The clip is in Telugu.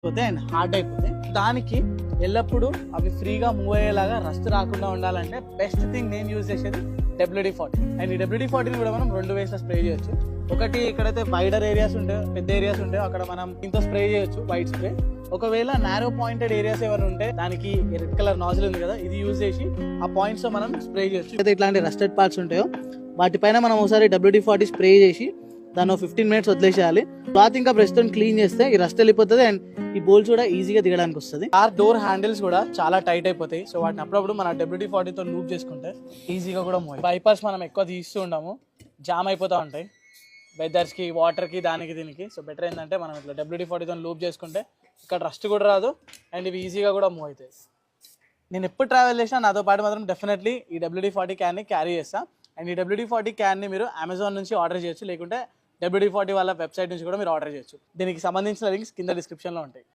అయిపోతాయి అండ్ హార్డ్ అయిపోతాయి. దానికి ఎల్లప్పుడూ అవి ఫ్రీగా మూవ్ అయ్యేలాగా రస్ట్ రాకుండా ఉండాలంటే బెస్ట్ థింగ్ నేను యూజ్ చేసేది WD-40. అండ్ ఈ WD-40ని కూడా మనం 2 వేస్లో స్ప్రే చేయొచ్చు. ఒకటి ఎక్కడైతే వైడర్ ఏరియాస్ ఉంటాయో, పెద్ద ఏరియాస్ ఉంటాయో అక్కడ మనం ఇంత స్ప్రే చేయొచ్చు, వైట్ స్ప్రే. ఒకవేళ నారో పాయింటెడ్ ఏరియాస్ ఏమైనా ఉంటే దానికి రెడ్ కలర్ నాజిల్ ఉంది కదా, ఇది యూజ్ చేసి ఆ పాయింట్స్ లో మనం స్ప్రే చేయొచ్చు. అయితే ఇట్లాంటి రస్టెడ్ పార్ట్స్ ఉంటాయో వాటిపైన మనం ఒకసారి WD-40 స్ప్రే చేసి దాన్ని 15 మినిట్స్ వదిలేసేయాలి. క్లాత్ ఇంకా బ్రష్ తో క్లీన్ చేస్తే ఈ రస్ట్ వెళ్ళిపోతుంది అండ్ ఈ బోల్స్ కూడా ఈజీగా దిగడానికి వస్తుంది. కార్ డోర్ హ్యాండిల్స్ కూడా చాలా టైట్ అయిపోతాయి. సో వాటిని అప్పుడప్పుడు మన WD-40తో లూప్ చేసుకుంటే ఈజీగా కూడా మూవ్. వైపర్స్ మనం ఎక్కువ తీస్తూ ఉంటాము, జామ్ అయిపోతూ ఉంటాయి వెదర్స్కి, వాటర్కి, దానికి దీనికి. సో బెటర్ ఏంటంటే మనం ఇట్లా WD-40తో లూప్ చేసుకుంటే ఇక్కడ రస్ట్ కూడా రాదు అండ్ ఇవి ఈజీగా కూడా మూవ్ అవుతాయి. నేను ఎప్పుడు ట్రావెల్ చేసినా నాతో పాటు మాత్రం డెఫినెట్లీ ఈ WD-40 క్యాన్ని క్యారీ చేస్తాను. అండ్ ఈ WD-40 క్యాన్ని మీరు అమెజాన్ నుంచి ఆర్డర్ చేయొచ్చు, లేకుంటే WD-40 వాళ్ళ వెబ్సైట్ నుంచి కూడా మీరు ఆర్డర్ చేయొచ్చు. దీనికి సంబంధించిన లింక్స్ కింద డిస్క్రిప్షన్లో ఉంటాయి.